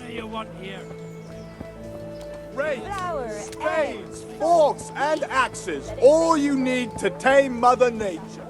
do you want here? Rakes, Flour, spades, forks, and axes. All you need to tame Mother Nature.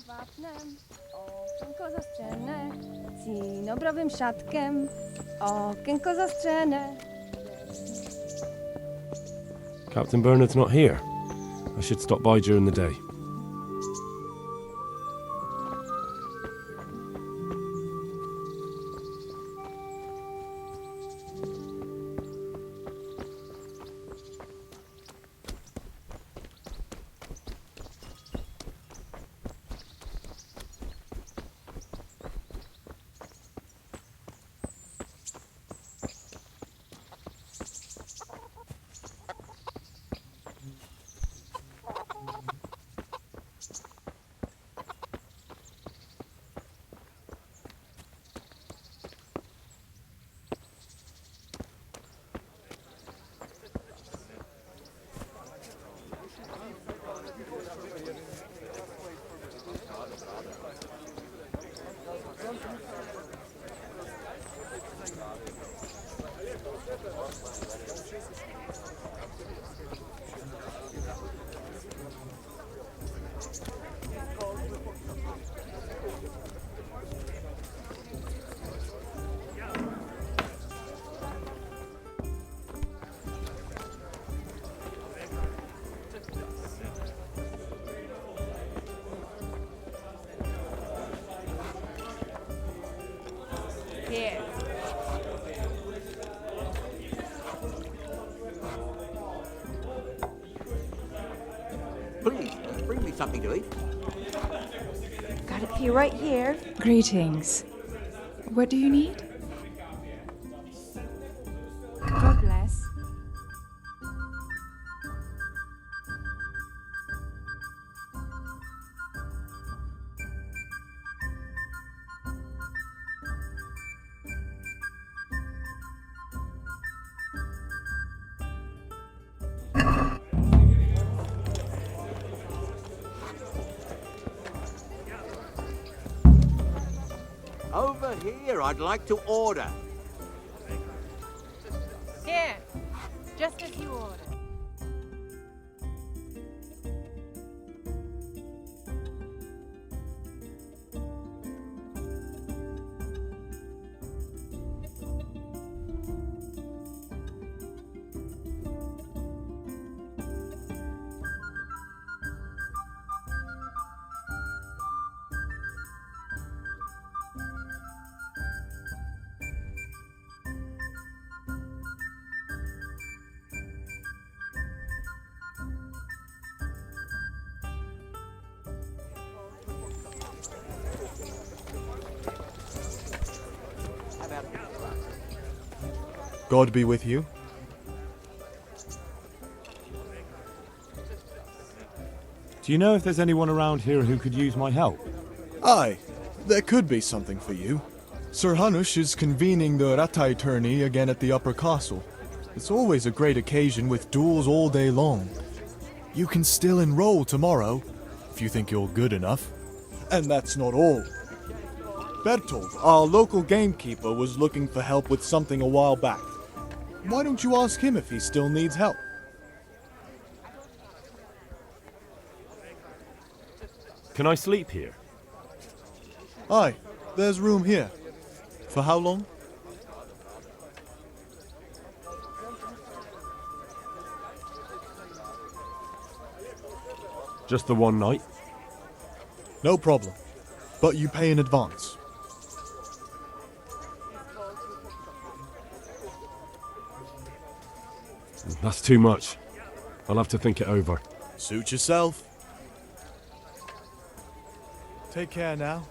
Wapnem, okienko zastrzene, cinobrowym siatkiem, okienko zastrzene. Captain Bernard's not here. I should stop by during the day. Here. Please, bring me something to eat. Got a few right here. Greetings. What do you need? God bless. Over here, I'd like to order. Here. Just as you ordered. God be with you. Do you know if there's anyone around here who could use my help? Aye, there could be something for you. Sir Hanush is convening the Ratai tourney again at the Upper Castle. It's always a great occasion with duels all day long. You can still enroll tomorrow, if you think you're good enough. And that's not all. Bertold, our local gamekeeper, was looking for help with something a while back. Why don't you ask him if he still needs help? Can I sleep here? Aye, there's room here. For how long? Just the one night? No problem. But you pay in advance. That's too much. I'll have to think it over. Suit yourself. Take care now.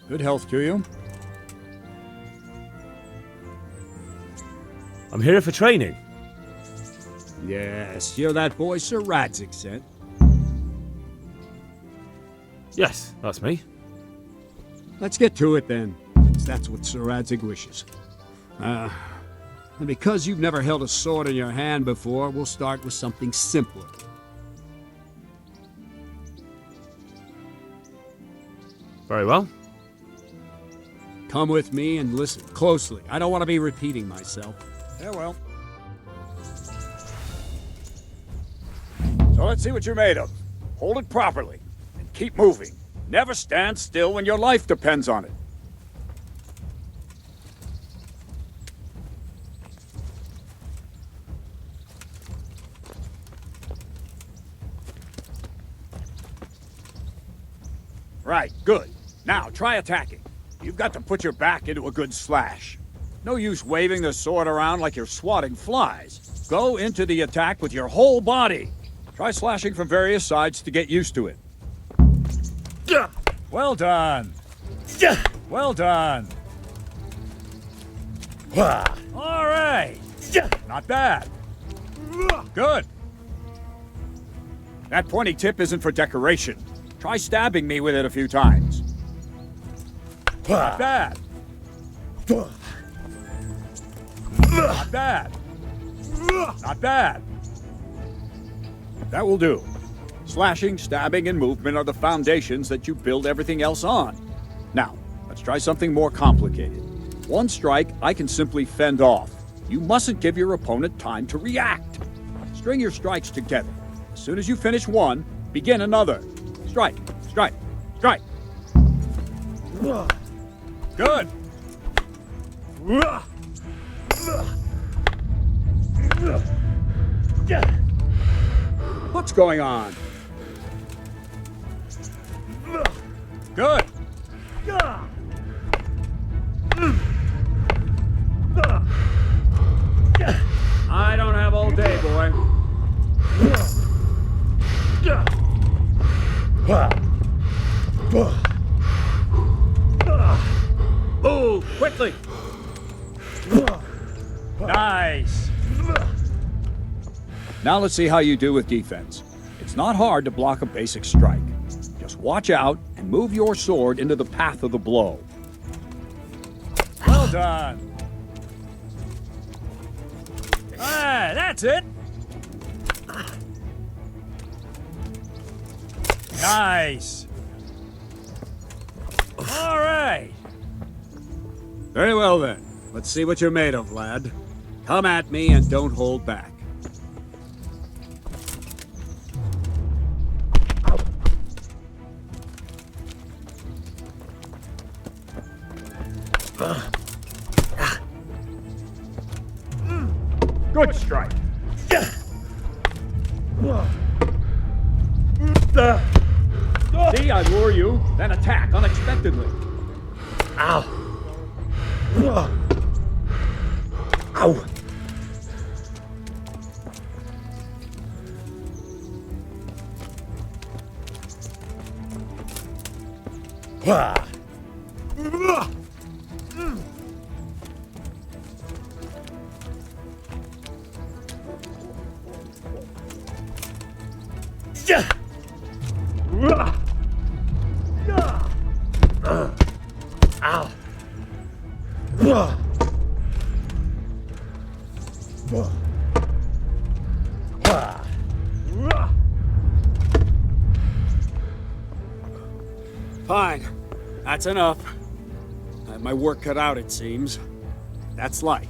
Good health to you. I'm here for training. Yes, you're that boy Sir Radzig sent. Yes, that's me. Let's get to it then, since that's what Sir Radzig wishes. And because you've never held a sword in your hand before, we'll start with something simpler. Very well. Come with me and listen closely. I don't want to be repeating myself. Farewell. So let's see what you're made of. Hold it properly, and keep moving. Never stand still when your life depends on it. Right, good. Now, try attacking. You've got to put your back into a good slash. No use waving the sword around like you're swatting flies. Go into the attack with your whole body. Try slashing from various sides to get used to it. Well done. Well done. All right. Not bad. Good. That pointy tip isn't for decoration. Try stabbing me with it a few times. Not bad. Not bad. Not bad. That will do. Slashing, stabbing, and movement are the foundations that you build everything else on. Now, let's try something more complicated. One strike I can simply fend off. You mustn't give your opponent time to react. String your strikes together. As soon as you finish one, begin another. Strike, strike, strike. Good. What's going on? Good. I don't have all day, boy. Move quickly. Nice. Now let's see how you do with defense. It's not hard to block a basic strike. Just watch out and move your sword into the path of the blow. Well done. Ah, that's it. Nice. All right. Very well then. Let's see what you're made of, lad. Come at me and don't hold back. Good strike. See, I lure you, then attack unexpectedly. Ow. Ow. Fine. That's enough. I have my work cut out, it seems. That's life.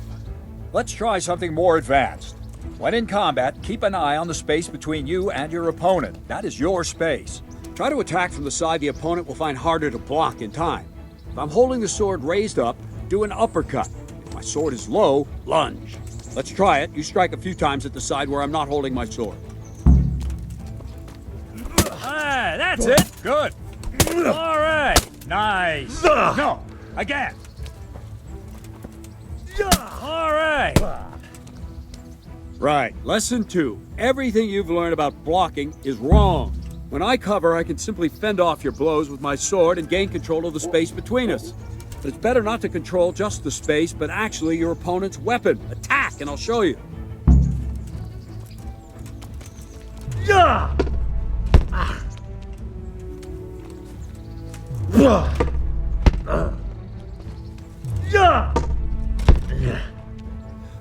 Let's try something more advanced. When in combat, keep an eye on the space between you and your opponent. That is your space. Try to attack from the side the opponent will find harder to block in time. If I'm holding the sword raised up, do an uppercut. If my sword is low, lunge. Let's try it. You strike a few times at the side where I'm not holding my sword. Ah, that's it. Good. All right. Nice. No. Again. All right. Right. Lesson 2. Everything you've learned about blocking is wrong. When I cover, I can simply fend off your blows with my sword and gain control of the space between us. But it's better not to control just the space, but actually your opponent's weapon. Attack, and I'll show you.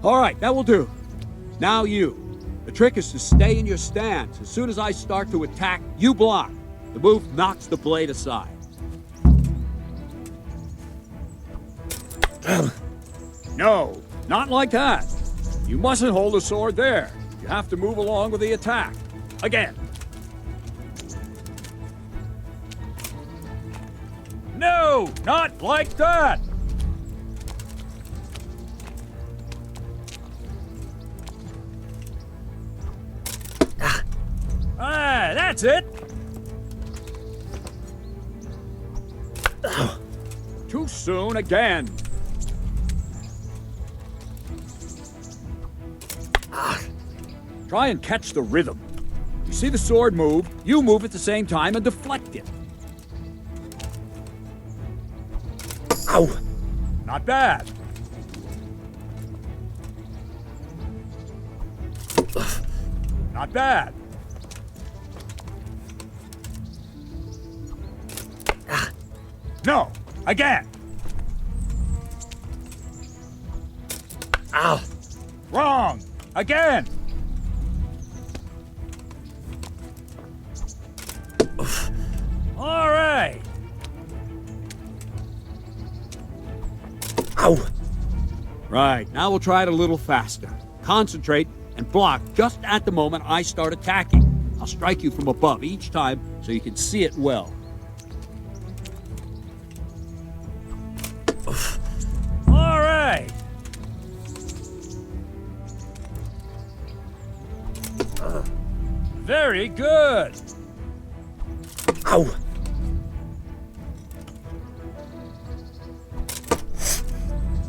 All right, that will do. Now you. The trick is to stay in your stance. As soon as I start to attack, you block. The move knocks the blade aside. No, not like that. You mustn't hold the sword there. You have to move along with the attack. Again. No, not like that. Ah, that's it. Too soon again. Try and catch the rhythm. You see the sword move, you move at the same time and deflect it. Ow! Not bad. Not bad. No! Again! Ow! Wrong! Again! All right! Ow! Right, now we'll try it a little faster. Concentrate and block just at the moment I start attacking. I'll strike you from above each time so you can see it well. All right! Very good! Ow!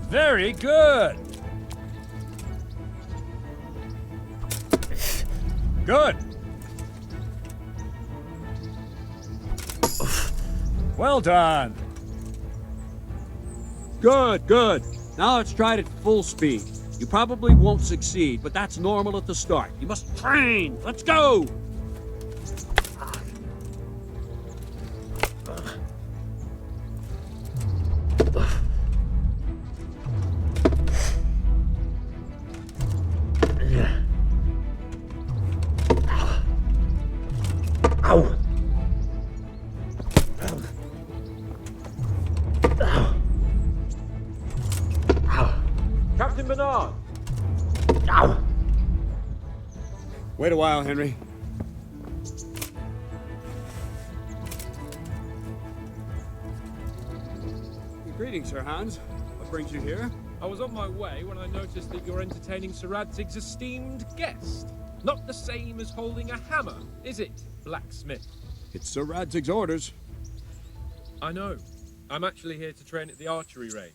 Very good! Good! Well done! Good, good. Now let's try it at full speed. You probably won't succeed, but that's normal at the start. You must train. Let's go! Ow! Captain Bernard! Ow! Wait a while, Henry. Greetings, Sir Hans. What brings you here? I was on my way when I noticed that you're entertaining Sir Radzig's esteemed guest. Not the same as holding a hammer, is it, blacksmith? It's Sir Radzig's orders. I know. I'm actually here to train at the archery range.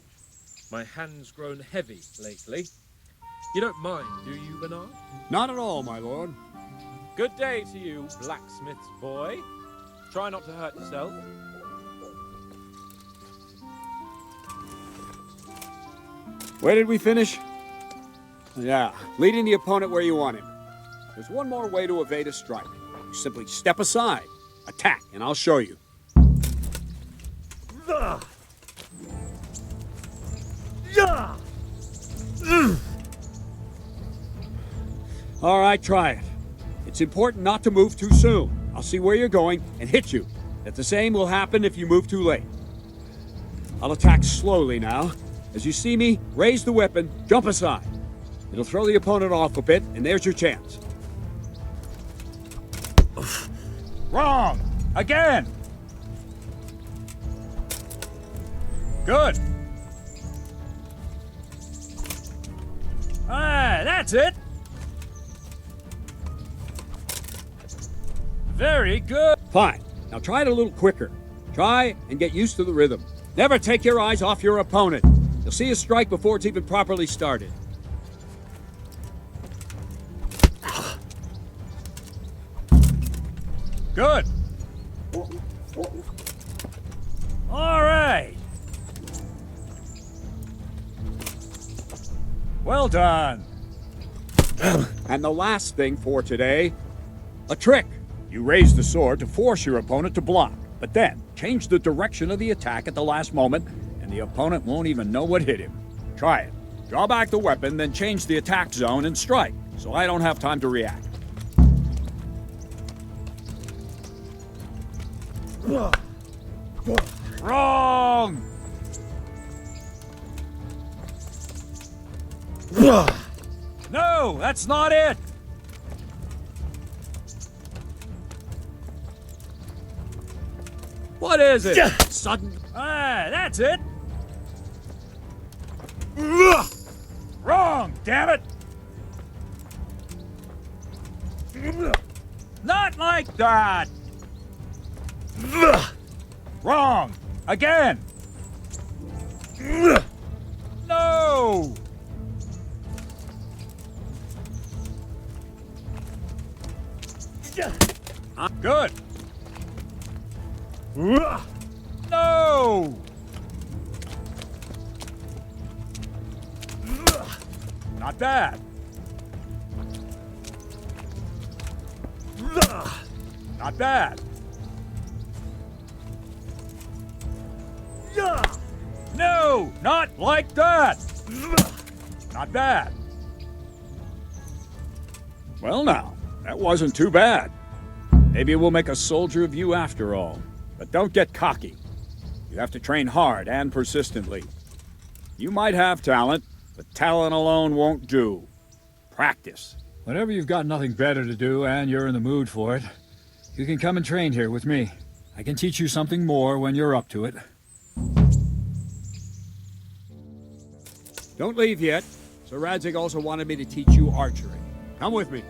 My hand's grown heavy lately. You don't mind, do you, Bernard? Not at all, my lord. Good day to you, blacksmith's boy. Try not to hurt yourself. Where did we finish? Yeah, leading the opponent where you want him. There's one more way to evade a strike. You simply step aside, attack, and I'll show you. All right, try it. It's important not to move too soon. I'll see where you're going and hit you. That the same will happen if you move too late. I'll attack slowly now. As you see me, raise the weapon, jump aside. It'll throw the opponent off a bit, and there's your chance. Wrong! Again! Good! Ah, that's it! Very good! Fine. Now try it a little quicker. Try and get used to the rhythm. Never take your eyes off your opponent. You'll see a strike before it's even properly started. Good. All right. Well done. And the last thing for today, a trick. You raise the sword to force your opponent to block, but then change the direction of the attack at the last moment, and the opponent won't even know what hit him. Try it. Draw back the weapon, then change the attack zone and strike, so I don't have time to react. Wrong! No, that's not it! What is it? Sudden... Ah, that's it! Wrong, damn it! Not like that! Wrong! Again! No! Good! No! Not bad. Not bad. No, not like that. Not bad. Well now, that wasn't too bad. Maybe we'll make a soldier of you after all. But don't get cocky. You have to train hard and persistently. You might have talent, but talent alone won't do. Practice. Whenever you've got nothing better to do and you're in the mood for it, you can come and train here with me. I can teach you something more when you're up to it. Don't leave yet. Sir Radzig also wanted me to teach you archery. Come with me.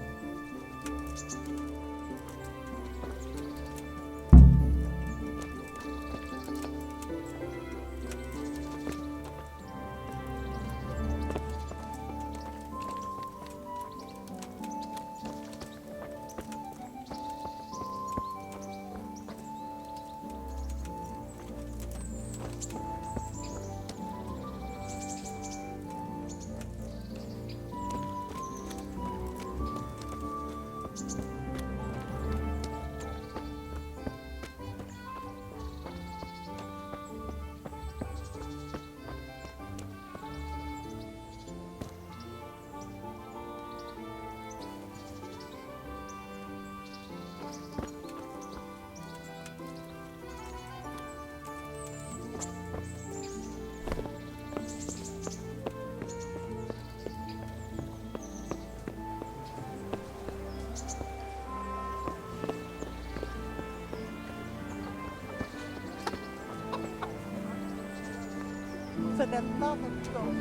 For the love of God,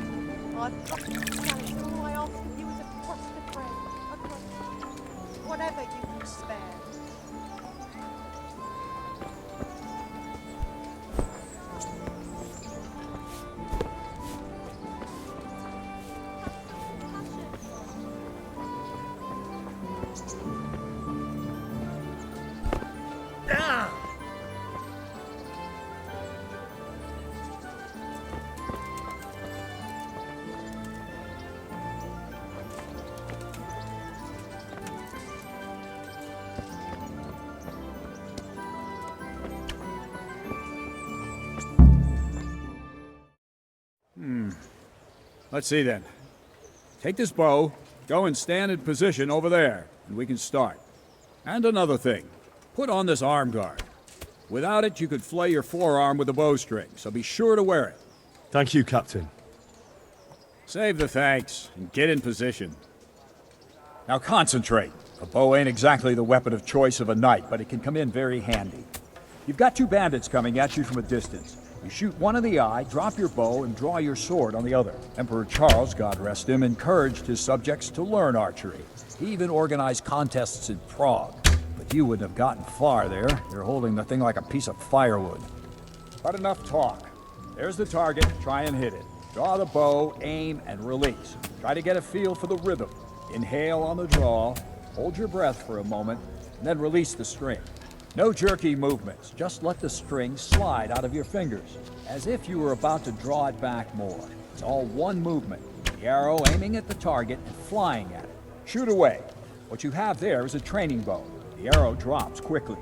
I've got to say, all I ask of you is a crust of bread, whatever you can spare. Let's see then. Take this bow, go and stand in position over there, and we can start. And another thing, put on this arm guard. Without it, you could flay your forearm with a bowstring, so be sure to wear it. Thank you, Captain. Save the thanks, and get in position. Now concentrate. A bow ain't exactly the weapon of choice of a knight, but it can come in very handy. You've got two bandits coming at you from a distance. You shoot one in the eye, drop your bow, and draw your sword on the other. Emperor Charles, God rest him, encouraged his subjects to learn archery. He even organized contests in Prague. But you wouldn't have gotten far there. You're holding the thing like a piece of firewood. But enough talk. There's the target. Try and hit it. Draw the bow, aim, and release. Try to get a feel for the rhythm. Inhale on the draw, hold your breath for a moment, and then release the string. No jerky movements. Just let the string slide out of your fingers, as if you were about to draw it back more. It's all one movement. The arrow aiming at the target and flying at it. Shoot away. What you have there is a training bow. The arrow drops quickly.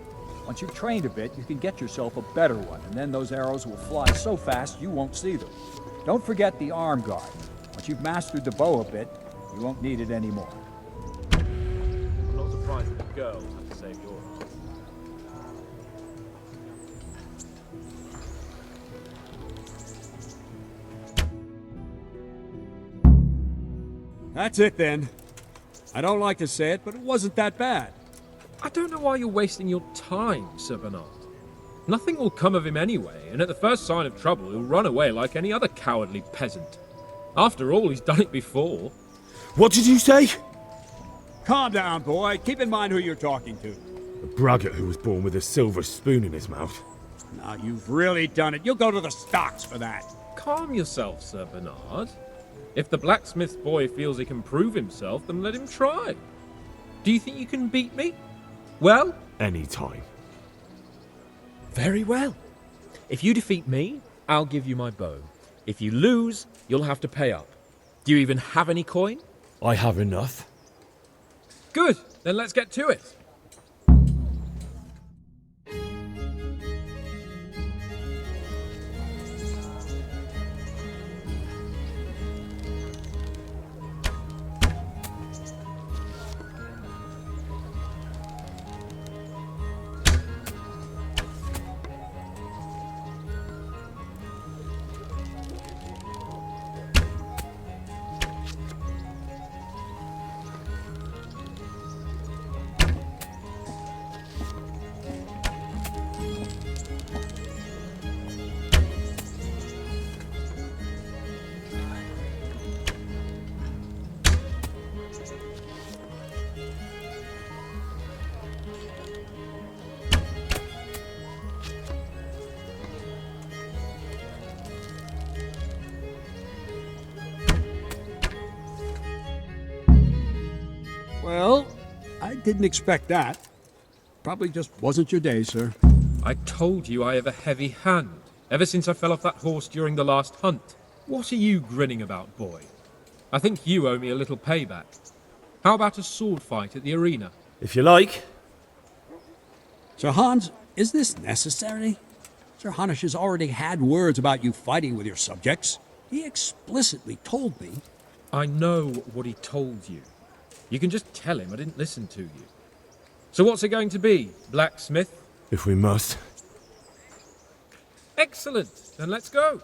Once you've trained a bit, you can get yourself a better one, and then those arrows will fly so fast you won't see them. Don't forget the arm guard. Once you've mastered the bow a bit, you won't need it anymore. I'm not surprised that girls have to save your arm. That's it then. I don't like to say it, but it wasn't that bad. I don't know why you're wasting your time, Sir Bernard. Nothing will come of him anyway, and at the first sign of trouble, he'll run away like any other cowardly peasant. After all, he's done it before. What did you say? Calm down, boy. Keep in mind who you're talking to. A braggart who was born with a silver spoon in his mouth. Now, you've really done it. You'll go to the stocks for that. Calm yourself, Sir Bernard. If the blacksmith's boy feels he can prove himself, then let him try. Do you think you can beat me? Well? Any time. Very well. If you defeat me, I'll give you my bow. If you lose, you'll have to pay up. Do you even have any coin? I have enough. Good, then let's get to it. Well, I didn't expect that. Probably just wasn't your day, sir. I told you I have a heavy hand, ever since I fell off that horse during the last hunt. What are you grinning about, boy? I think you owe me a little payback. How about a sword fight at the arena? If you like. Sir Hans, is this necessary? Sir Hanush has already had words about you fighting with your subjects. He explicitly told me. I know what he told you. You can just tell him I didn't listen to you. So what's it going to be, blacksmith? If we must. Excellent, then let's go.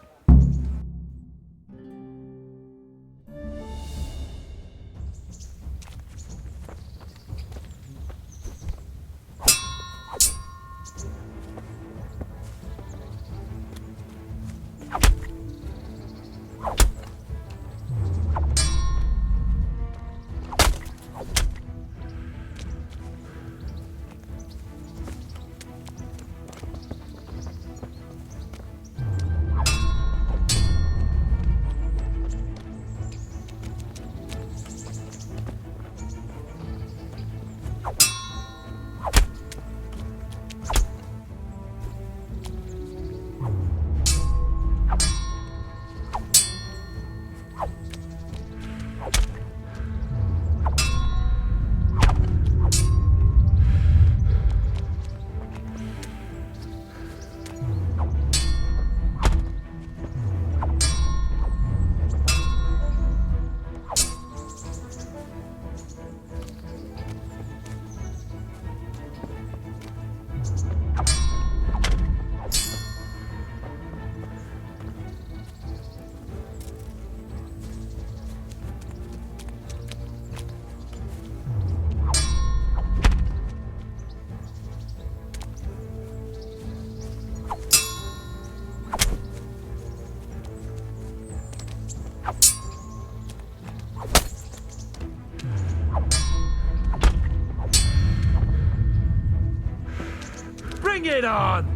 Bring it on!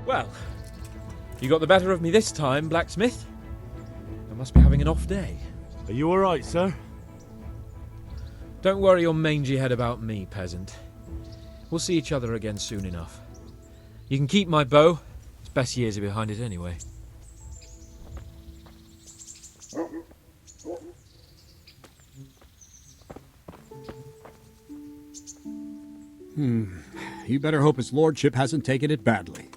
Well, you got the better of me this time, blacksmith. I must be having an off day. Are you alright, sir? Don't worry your mangy head about me, peasant. We'll see each other again soon enough. You can keep my bow. Its best years are behind it anyway. You better hope his lordship hasn't taken it badly.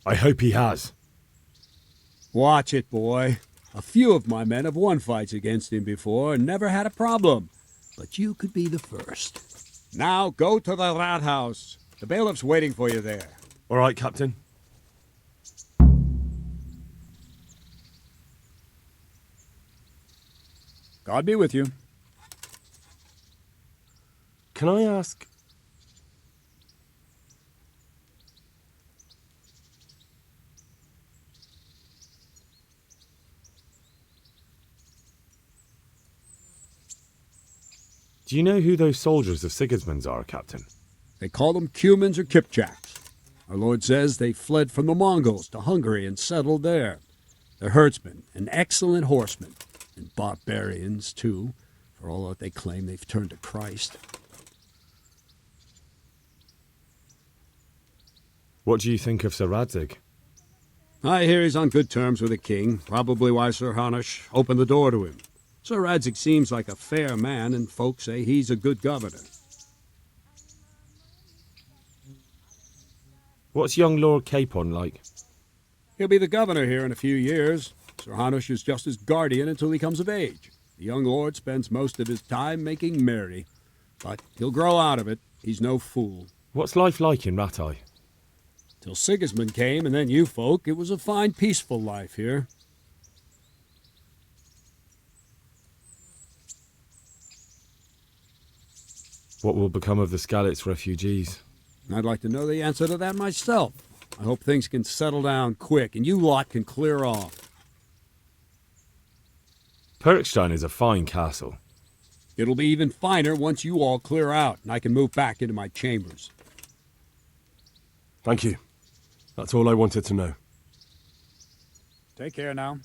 I hope he has. Watch it, boy. A few of my men have won fights against him before and never had a problem. But you could be the first. Now go to the rat house. The bailiff's waiting for you there. All right, Captain. God be with you. Can I ask... Do you know who those soldiers of Sigismund's are, Captain? They call them Cumans or Kipchaks. Our Lord says they fled from the Mongols to Hungary and settled there. They're herdsmen and excellent horsemen, and barbarians, too, for all that they claim they've turned to Christ. What do you think of Sir Radzig? I hear he's on good terms with the king, probably why Sir Hanush opened the door to him. Sir Radzig seems like a fair man, and folks say he's a good governor. What's young Lord Capon like? He'll be the governor here in a few years. Sir Hanush is just his guardian until he comes of age. The young lord spends most of his time making merry. But he'll grow out of it. He's no fool. What's life like in Rattay? Till Sigismund came, and then you folk, it was a fine, peaceful life here. What will become of the Skalitz refugees? I'd like to know the answer to that myself. I hope things can settle down quick, and you lot can clear off. Perkstein is a fine castle. It'll be even finer once you all clear out, and I can move back into my chambers. Thank you. That's all I wanted to know. Take care now.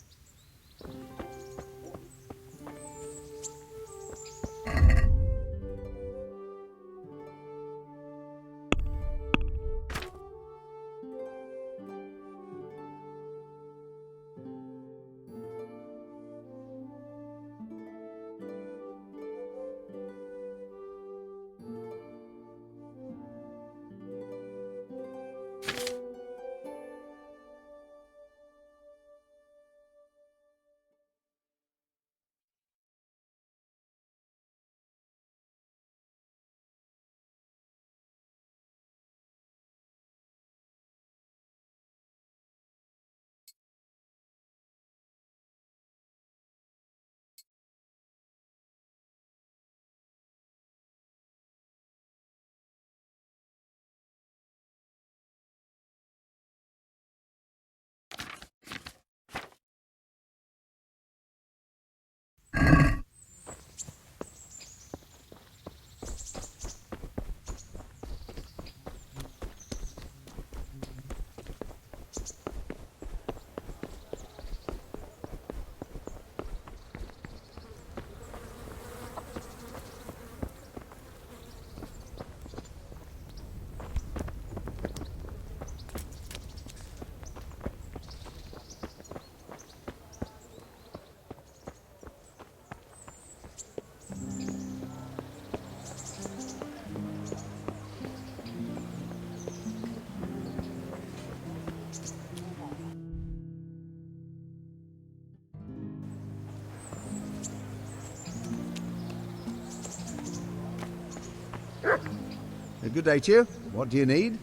Good day to you. What do you need?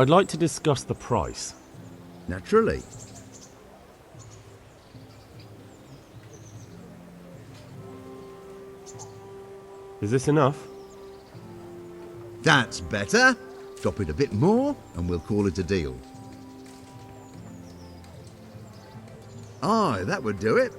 I'd like to discuss the price. Naturally. Is this enough? That's better. Drop it a bit more and we'll call it a deal. Aye, that would do it.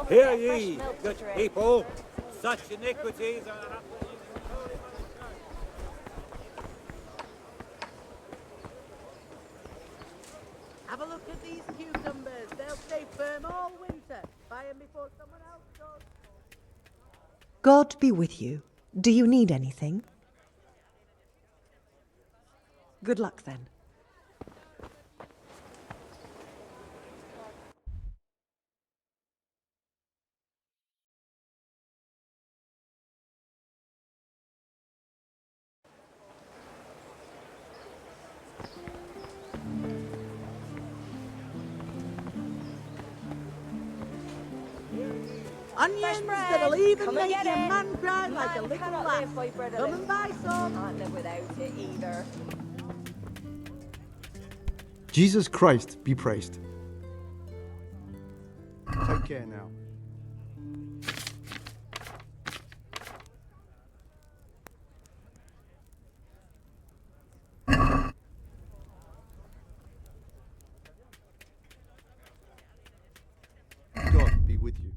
Hear ye, good people. Such iniquities are... Have a look at these cucumbers. They'll stay firm all winter. Buy them before someone else does. God be with you. Do you need anything? Good luck then. Onions that'll even make your man cry like a little lass. Come and buy some. Can't live without it either. Jesus Christ be praised. Take care now. God be with you.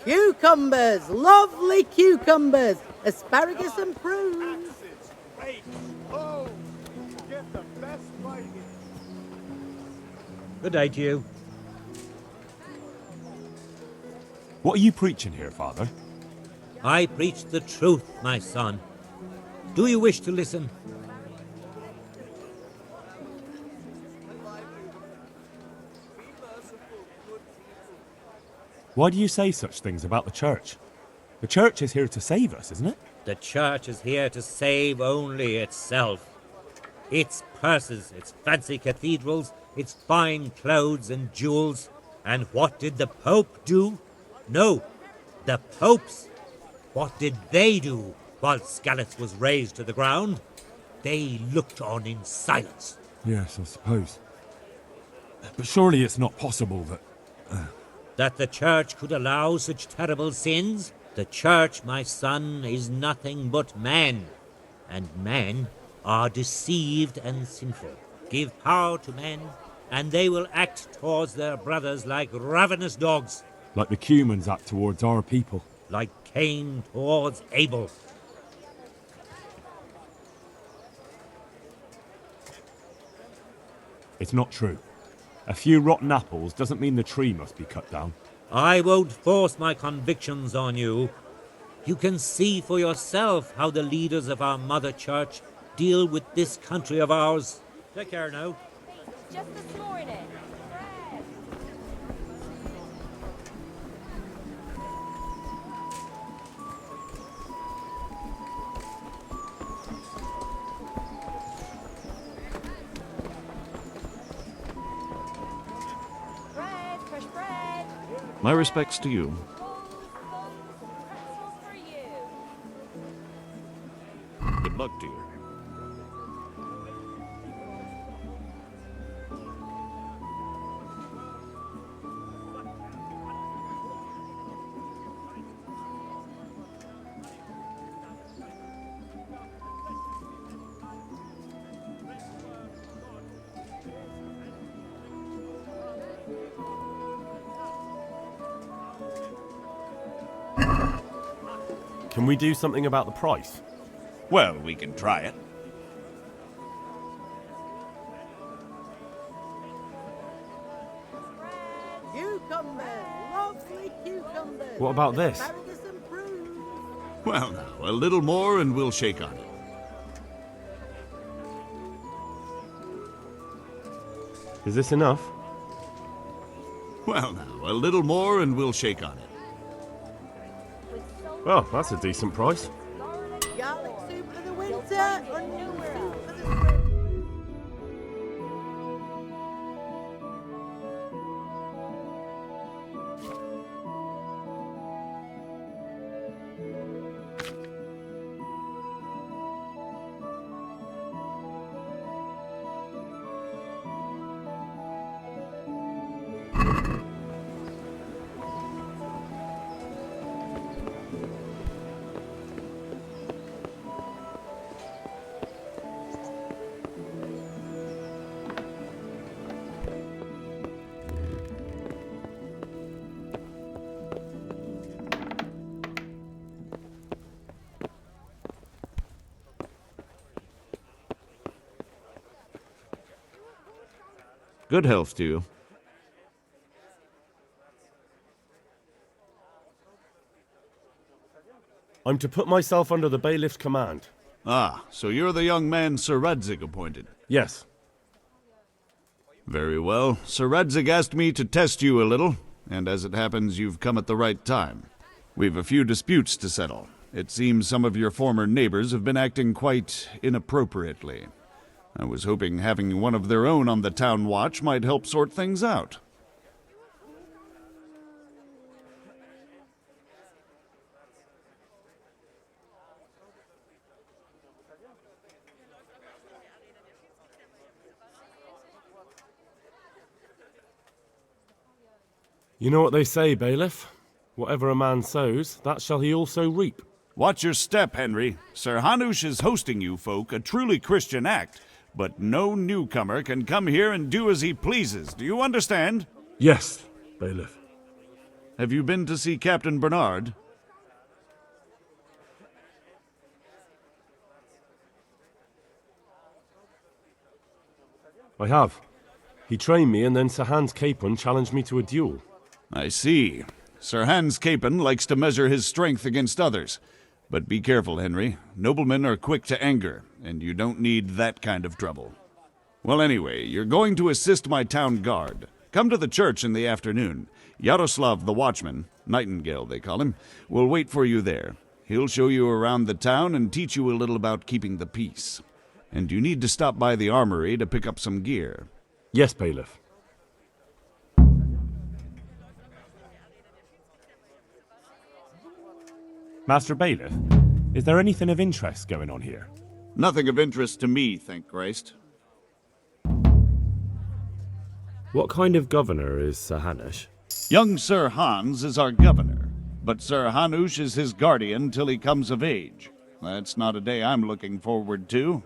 Cucumbers, lovely cucumbers, asparagus and prunes. Oh, get the best bite. Good day to you. What are you preaching here, Father? I preach the truth, my son. Do you wish to listen? Why do you say such things about the church? The church is here to save us, isn't it? The church is here to save only itself. Its purses, its fancy cathedrals, its fine clothes and jewels. And what did the Pope do? No, the popes. What did they do while Skalitz was razed to the ground? They looked on in silence. Yes, I suppose. But surely it's not possible that... That the Church could allow such terrible sins? The Church, my son, is nothing but men. And men are deceived and sinful. Give power to men, and they will act towards their brothers like ravenous dogs. Like the Cumans act towards our people. Like Cain towards Abel. It's not true. A few rotten apples doesn't mean the tree must be cut down. I won't force my convictions on you. You can see for yourself how the leaders of our Mother Church deal with this country of ours. Take care now. Just this morning. Fred. Bread, fresh bread. My respects to you. Pretzels for you. Good luck to you. Can we do something about the price? Well, we can try it. Cucumbers! Lovely cucumbers! What about this? Asparagus and prunes! Well, now, a little more and we'll shake on it. Is this enough? Well, now, a little more and we'll shake on it. Well, that's a decent price. Garlic soup for the winter! Onion soup for the spring! Good health to you. I'm to put myself under the bailiff's command. Ah, so you're the young man Sir Radzig appointed. Yes. Very well. Sir Radzig asked me to test you a little, and as it happens, you've come at the right time. We've a few disputes to settle. It seems some of your former neighbors have been acting quite inappropriately. I was hoping having one of their own on the town watch might help sort things out. You know what they say, bailiff? Whatever a man sows, that shall he also reap. Watch your step, Henry. Sir Hanush is hosting you folk, a truly Christian act, but no newcomer can come here and do as he pleases. Do you understand? Yes, bailiff. Have you been to see Captain Bernard? I have. He trained me and then Sir Hans Capon challenged me to a duel. I see. Sir Hans Capon likes to measure his strength against others. But be careful, Henry. Noblemen are quick to anger, and you don't need that kind of trouble. Well, anyway, you're going to assist my town guard. Come to the church in the afternoon. Yaroslav the watchman, Nightingale they call him, will wait for you there. He'll show you around the town and teach you a little about keeping the peace. And you need to stop by the armory to pick up some gear. Yes, bailiff. Master Bailiff, is there anything of interest going on here? Nothing of interest to me, thank Christ. What kind of governor is Sir Hanush? Young Sir Hans is our governor, but Sir Hanush is his guardian till he comes of age. That's not a day I'm looking forward to.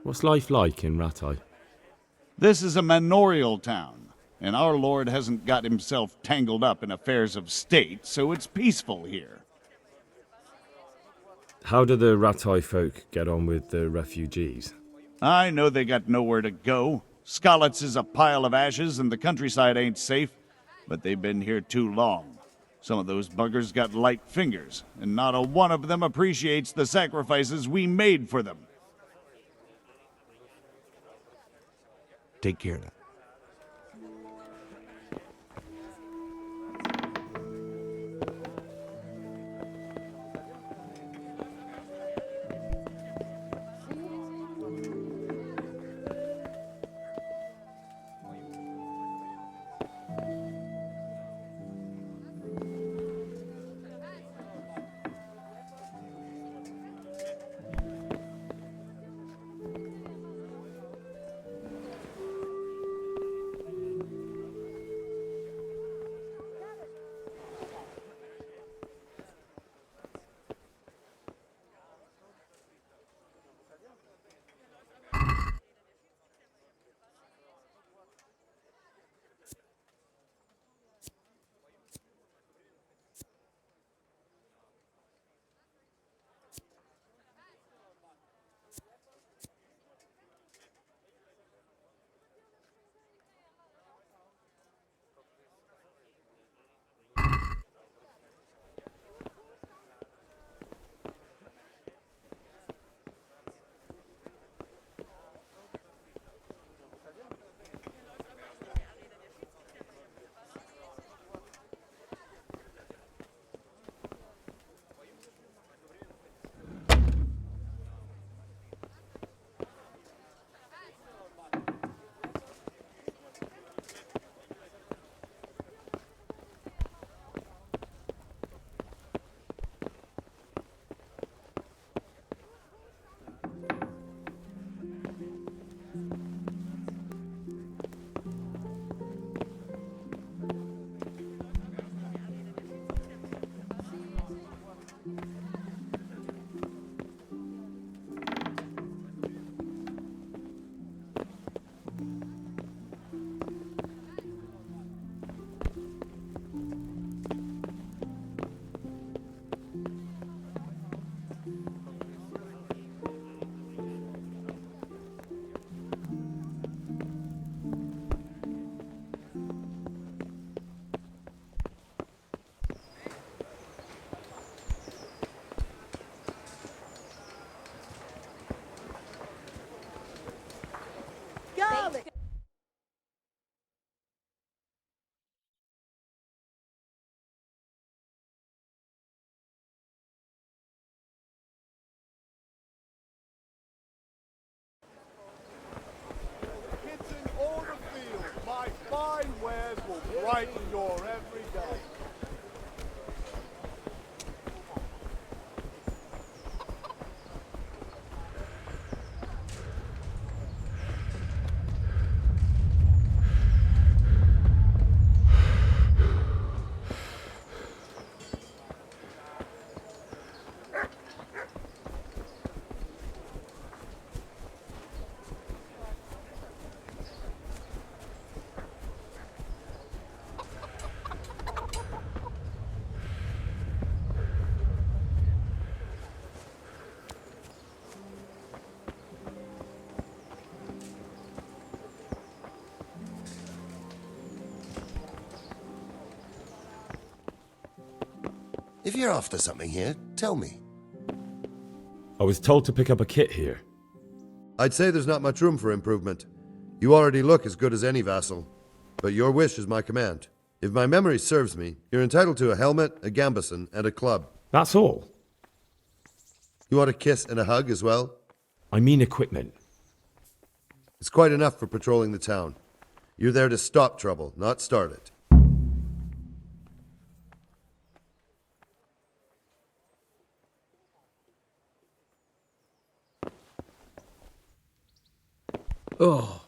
What's life like in Rattay? This is a manorial town, and our lord hasn't got himself tangled up in affairs of state, so it's peaceful here. How do the Rattay folk get on with the refugees? I know they got nowhere to go. Skalitz is a pile of ashes and the countryside ain't safe, but they've been here too long. Some of those buggers got light fingers, and not a one of them appreciates the sacrifices we made for them. Take care of that. Fine wares will brighten your every day. If you're after something here, tell me. I was told to pick up a kit here. I'd say there's not much room for improvement. You already look as good as any vassal. But your wish is my command. If my memory serves me, you're entitled to a helmet, a gambeson, and a club. That's all? You want a kiss and a hug as well? I mean equipment. It's quite enough for patrolling the town. You're there to stop trouble, not start it. Oh.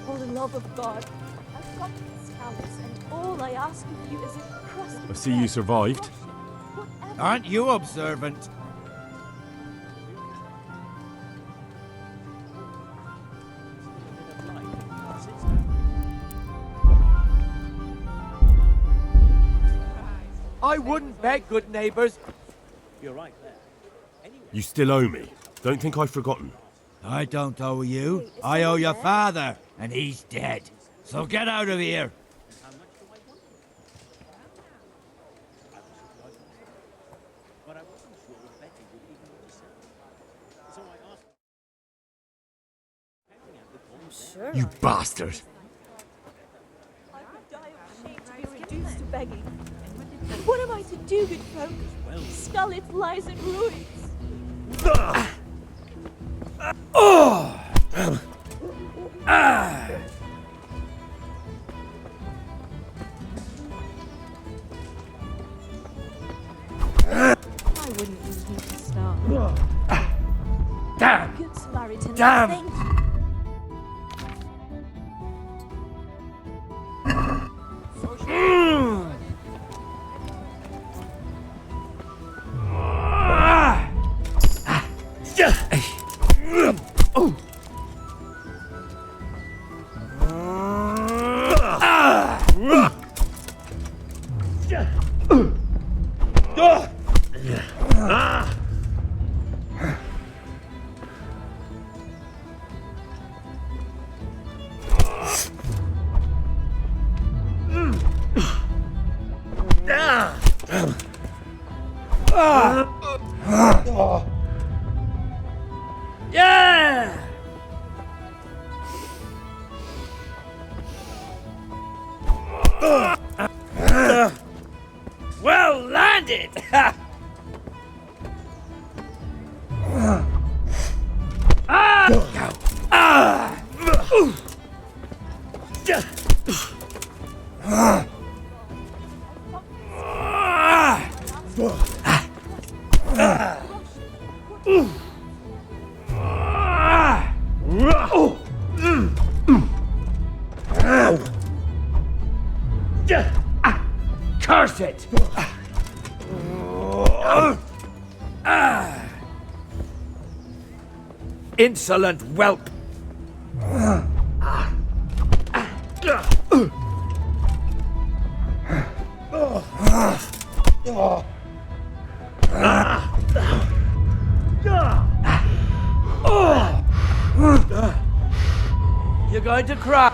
For the love of God, I've got these scallops, and all I ask of you is a crust of I see you survived. Aren't you observant? I wouldn't bet, good neighbours. You're right there. You still owe me. Don't think I've forgotten. I don't owe you. I owe your father, and he's dead. So get out of here. You bastard! I would die of shame to be reduced to begging. What am I to do, good folk? Scarlet lies in ruins. I wouldn't leave you to starve. Damn! Good Samaritan, Damn! thank you. Yeah! Well landed! Curse it! Insolent whelp! going to cry.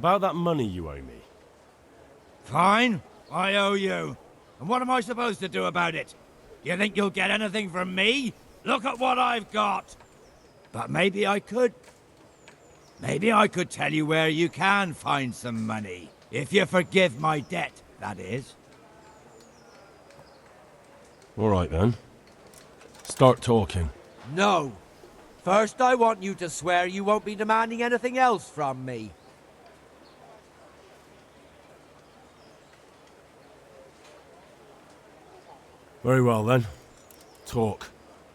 About that money you owe me. Fine, I owe you. And what am I supposed to do about it? You think you'll get anything from me? Look at what I've got. But maybe I could. Maybe I could tell you where you can find some money. If you forgive my debt, that is. All right then. Start talking. No. First, I want you to swear you won't be demanding anything else from me. Very well then. Talk.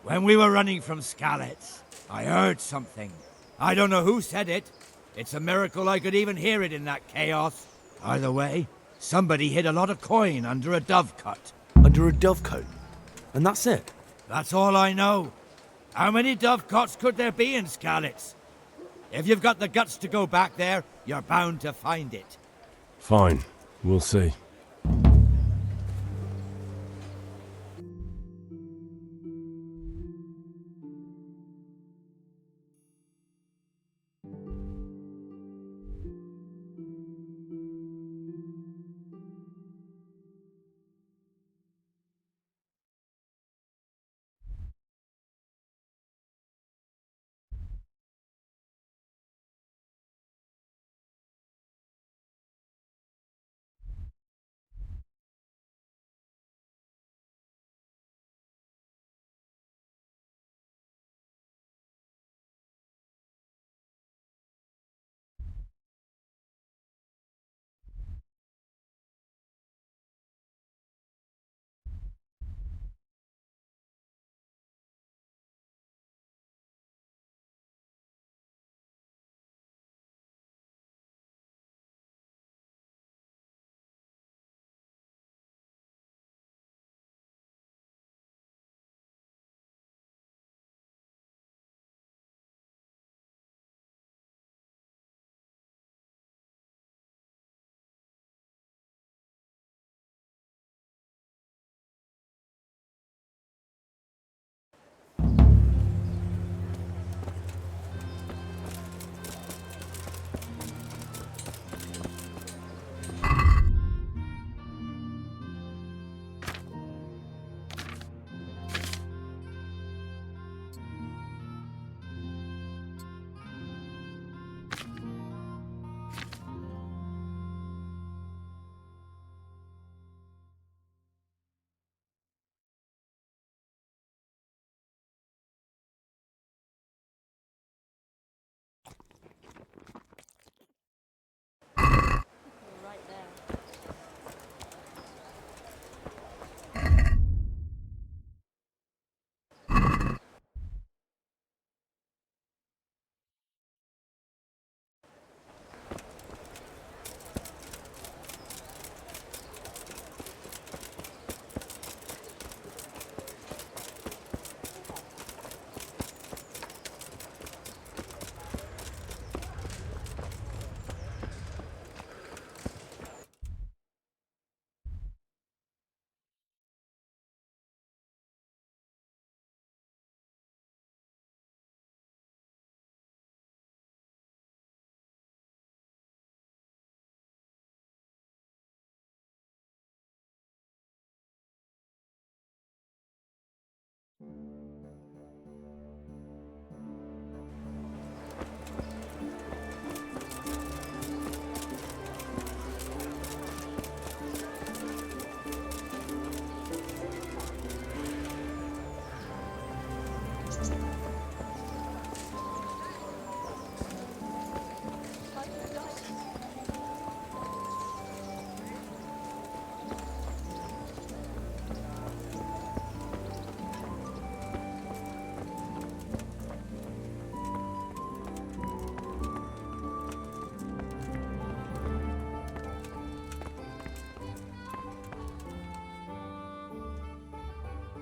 When we were running from Skalitz, I heard something. I don't know who said it. It's a miracle I could even hear it in that chaos. Either way, somebody hid a lot of coin under a dovecote. Under a dovecote? And that's it? That's all I know. How many dovecotes could there be in Skalitz? If you've got the guts to go back there, you're bound to find it. Fine. We'll see.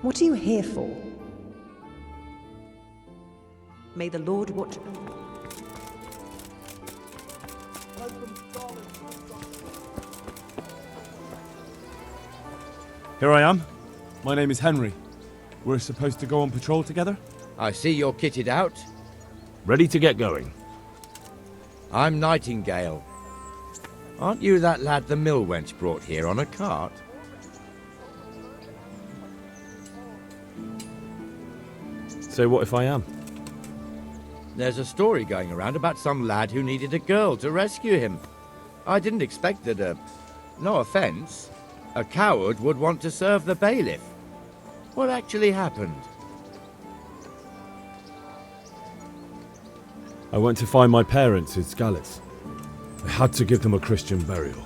What are you here for? May the Lord watch. Here I am. My name is Henry. We're supposed to go on patrol together? I see you're kitted out. Ready to get going. I'm Nightingale. Aren't you that lad the mill wench brought here on a cart? So what if I am? There's a story going around about some lad who needed a girl to rescue him. I didn't expect that no offense, a coward would want to serve the bailiff. What actually happened? I went to find my parents in Scalitz. I had to give them a Christian burial.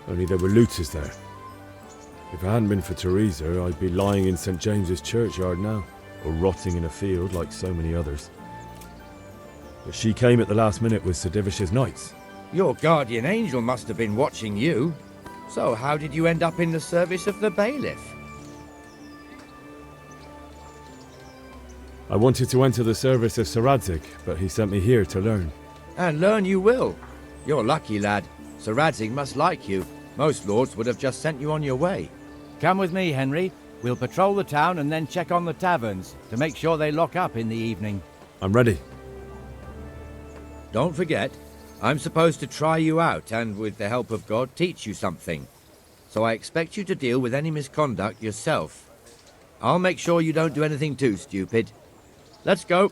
Only there were looters there. If it hadn't been for Teresa, I'd be lying in St. James's churchyard now, or rotting in a field like so many others. But she came at the last minute with Sir Divish's knights. Your guardian angel must have been watching you. So how did you end up in the service of the bailiff? I wanted to enter the service of Sir Radzig, but he sent me here to learn. And learn you will. You're lucky, lad. Sir Radzig must like you. Most lords would have just sent you on your way. Come with me, Henry. We'll patrol the town and then check on the taverns to make sure they lock up in the evening. I'm ready. Don't forget, I'm supposed to try you out and, with the help of God, teach you something. So I expect you to deal with any misconduct yourself. I'll make sure you don't do anything too stupid. Let's go.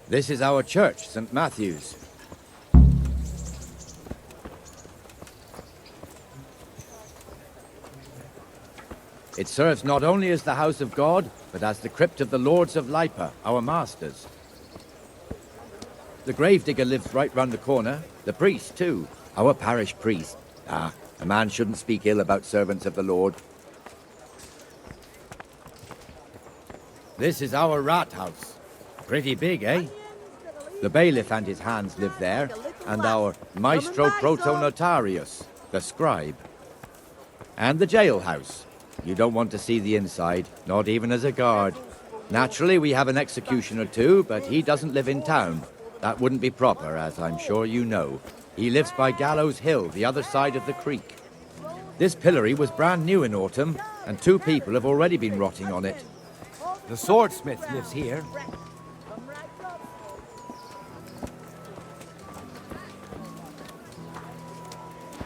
This is our church, St. Matthew's. It serves not only as the house of God, but as the crypt of the Lords of Lipa, our masters. The gravedigger lives right round the corner. The priest, too. Our parish priest. Ah, a man shouldn't speak ill about servants of the Lord. This is our rat house. Pretty big, eh? The bailiff and his hands live there, and our maestro protonotarius, the scribe. And the jailhouse. You don't want to see the inside, not even as a guard. Naturally, we have an executioner too, but he doesn't live in town. That wouldn't be proper, as I'm sure you know. He lives by Gallows Hill, the other side of the creek. This pillory was brand new in autumn, and 2 people have already been rotting on it. The swordsmith lives here.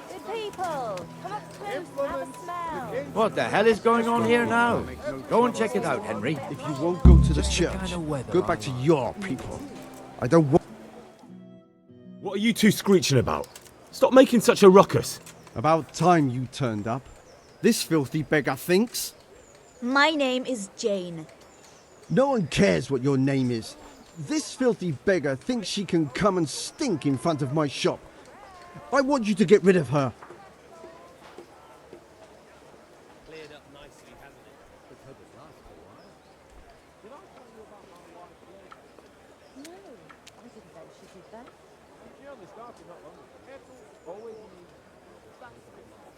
Good people, come up close and have a smell. What the hell is going on here now? Go and check it out, Henry. If you won't go to the church, go back to your people. I don't want... What are you two screeching about? Stop making such a ruckus. About time you turned up. This filthy beggar thinks. My name is Jane. No one cares what your name is. This filthy beggar thinks she can come and stink in front of my shop. I want you to get rid of her.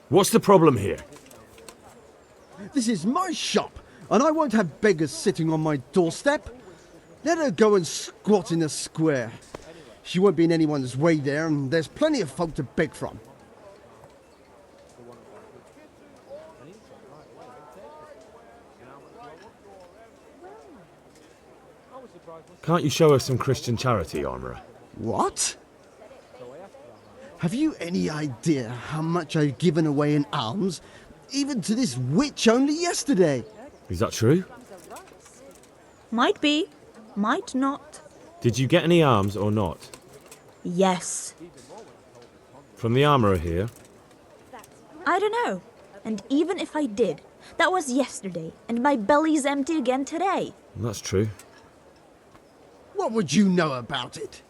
What's the problem here? This is my shop, and I won't have beggars sitting on my doorstep. Let her go and squat in the square. She won't be in anyone's way there, and there's plenty of folk to beg from. Can't you show us some Christian charity, Armourer? What? Have you any idea how much I've given away in alms, even to this witch only yesterday? Is that true? Might be, might not. Did you get any alms or not? Yes. From the Armourer here? I don't know. And even if I did, that was yesterday, and my belly's empty again today. That's true. What would you know about it?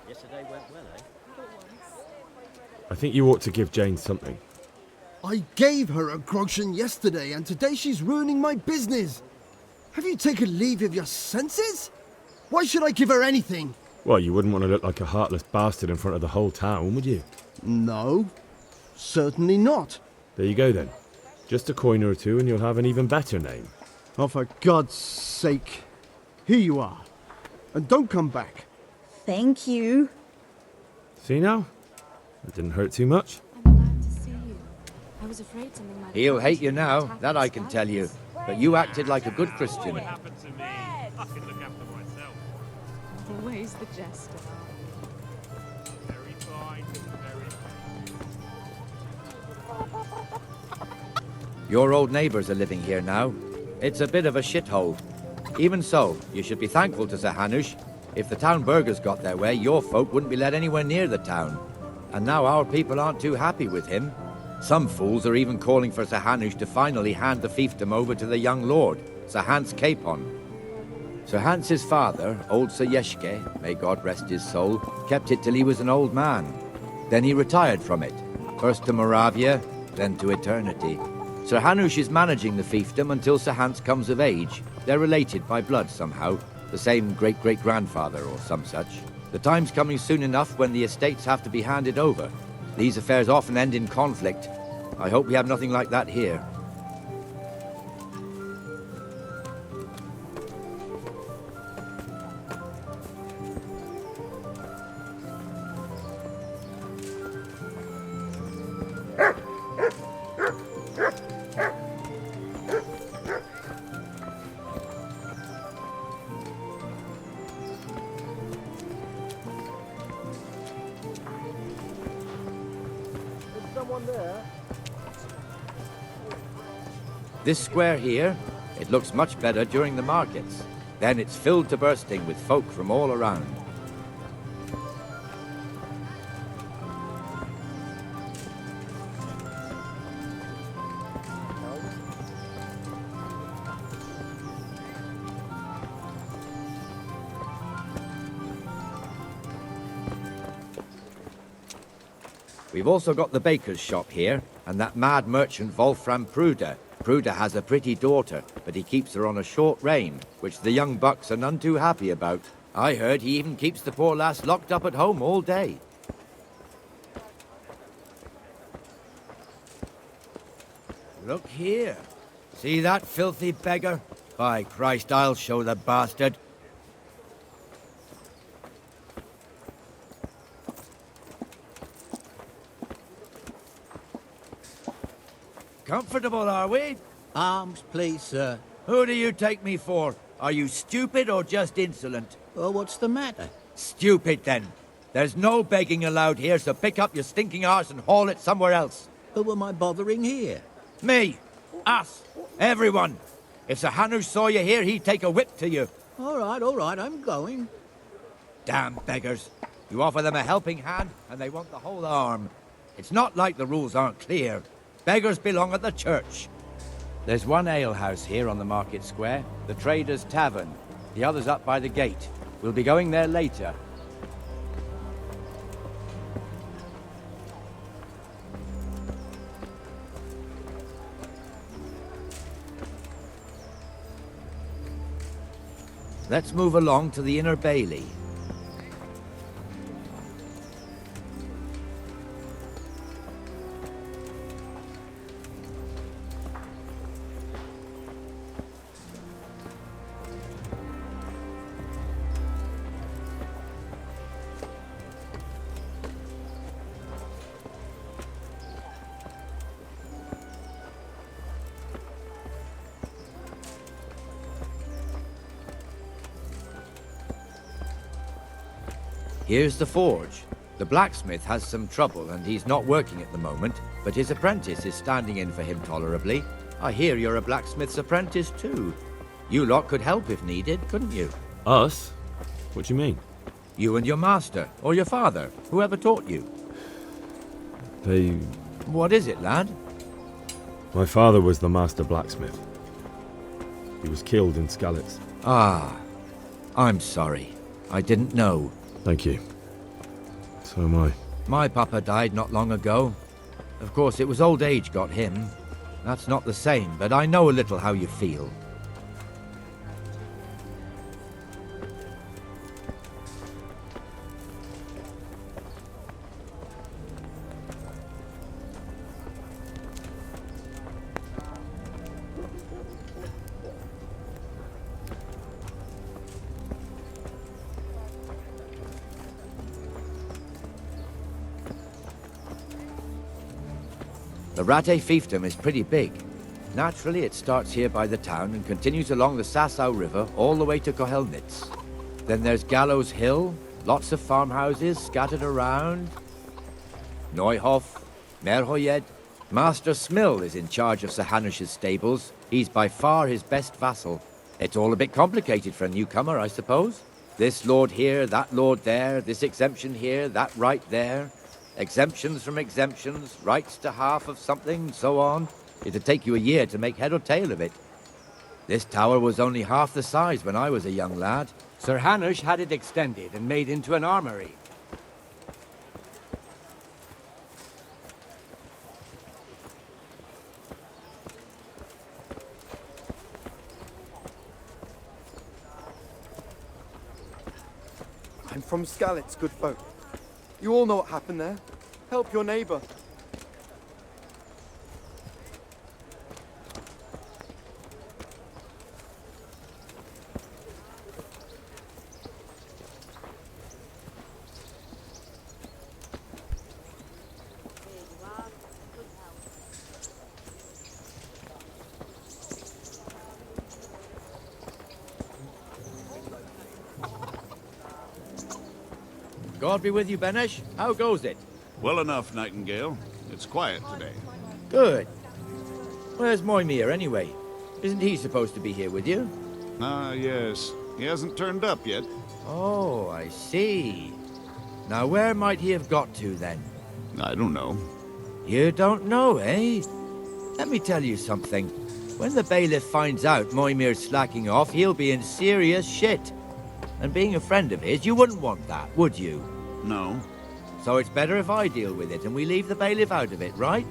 Yesterday went well, eh? I think you ought to give Jane something. I gave her a groschen yesterday, and today she's ruining my business. Have you taken leave of your senses? Why should I give her anything? Well, you wouldn't want to look like a heartless bastard in front of the whole town, would you? No, certainly not. There you go then. Just a coin or two and you'll have an even better name. Oh, for God's sake. Here you are. And don't come back. Thank you. See now? It didn't hurt too much. I was afraid something might. He'll hate you now, that I can tell you. But you acted like a good Christian. Always the jester. Your old neighbours are living here now. It's a bit of a shithole. Even so, you should be thankful to Sir Hanush. If the town burghers got their way, your folk wouldn't be let anywhere near the town. And now our people aren't too happy with him. Some fools are even calling for Sir Hanush to finally hand the fiefdom over to the young lord, Sir Hans Capon. Sir Hans's father, old Sir Yeshke, may God rest his soul, kept it till he was an old man. Then he retired from it, first to Moravia, then to eternity. Sir Hanush is managing the fiefdom until Sir Hans comes of age. They're related by blood somehow, the same great-great-grandfather or some such. The time's coming soon enough when the estates have to be handed over. These affairs often end in conflict. I hope we have nothing like that here. This square here, it looks much better during the markets. Then it's filled to bursting with folk from all around. We've also got the baker's shop here, and that mad merchant Wolfram Pruder. Pruder has a pretty daughter, but he keeps her on a short rein, which the young bucks are none too happy about. I heard he even keeps the poor lass locked up at home all day. Look here. See that filthy beggar? By Christ, I'll show the bastard. Comfortable, are we? Arms, please, sir. Who do you take me for? Are you stupid or just insolent? Oh, what's the matter? Stupid, then. There's no begging allowed here, so pick up your stinking arse and haul it somewhere else. Who am I bothering here? Me. Us. Everyone. If Sir Hanush saw you here, he'd take a whip to you. All right, I'm going. Damn beggars. You offer them a helping hand, and they want the whole arm. It's not like the rules aren't clear. Beggars belong at the church. There's one alehouse here on the market square, the Trader's Tavern. The other's up by the gate. We'll be going there later. Let's move along to the Inner Bailey. Here's the forge. The blacksmith has some trouble and he's not working at the moment, but his apprentice is standing in for him tolerably. I hear you're a blacksmith's apprentice too. You lot could help if needed, couldn't you? Us? What do you mean? You and your master, or your father, whoever taught you. They... What is it, lad? My father was the master blacksmith. He was killed in Skalitz. Ah, I'm sorry. I didn't know. Thank you. So am I. My papa died not long ago. Of course, it was old age got him. That's not the same, but I know a little how you feel. The Rattay fiefdom is pretty big. Naturally, it starts here by the town and continues along the Sasau River all the way to Kohelnitz. Then there's Gallows Hill, lots of farmhouses scattered around. Neuhof, Merhoyed. Master Smill is in charge of Sir Hanush's stables. He's by far his best vassal. It's all a bit complicated for a newcomer, I suppose. This lord here, that lord there, this exemption here, that right there. Exemptions from exemptions, rights to half of something, so on. It'd take you a year to make head or tail of it. This tower was only half the size when I was a young lad. Sir Hanush had it extended and made into an armory. I'm from Skalitz, good folk. You all know what happened there. Help your neighbor. God be with you, Benesh. How goes it? Well enough, Nightingale. It's quiet today. Good. Where's Moimir, anyway? Isn't he supposed to be here with you? Ah, yes. He hasn't turned up yet. Oh, I see. Now, where might he have got to, then? I don't know. You don't know, eh? Let me tell you something. When the bailiff finds out Moimir's slacking off, he'll be in serious shit. And being a friend of his, you wouldn't want that, would you? No. So it's better if I deal with it and we leave the bailiff out of it, right?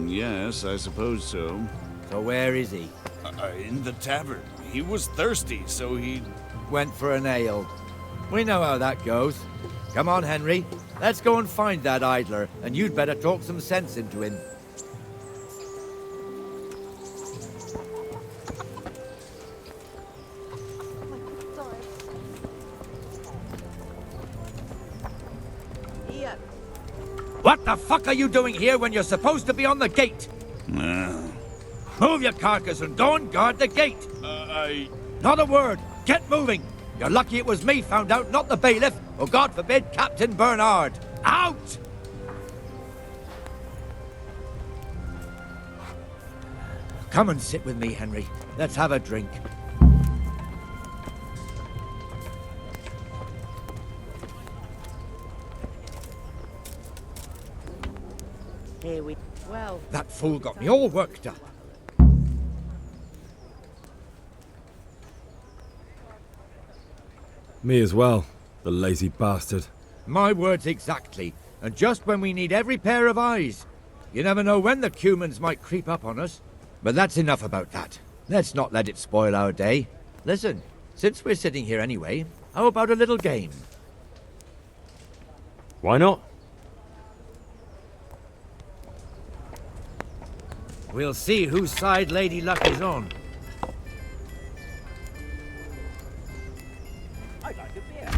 Yes, I suppose so. So where is he? In the tavern. He was thirsty, so he... Went for an ale. We know how that goes. Come on, Henry. Let's go and find that idler, and you'd better talk some sense into him. What the fuck are you doing here when you're supposed to be on the gate? Move your carcass and go and guard the gate. Not a word. Get moving. You're lucky it was me found out, not the bailiff, or God forbid, Captain Bernard. Out! Come and sit with me, Henry. Let's have a drink. Here we... Well... That fool got me all worked up. Me as well, the lazy bastard. My words exactly. And just when we need every pair of eyes. You never know when the Cumans might creep up on us. But that's enough about that. Let's not let it spoil our day. Listen, since we're sitting here anyway, how about a little game? Why not? We'll see whose side Lady Luck is on. I'd like a beer.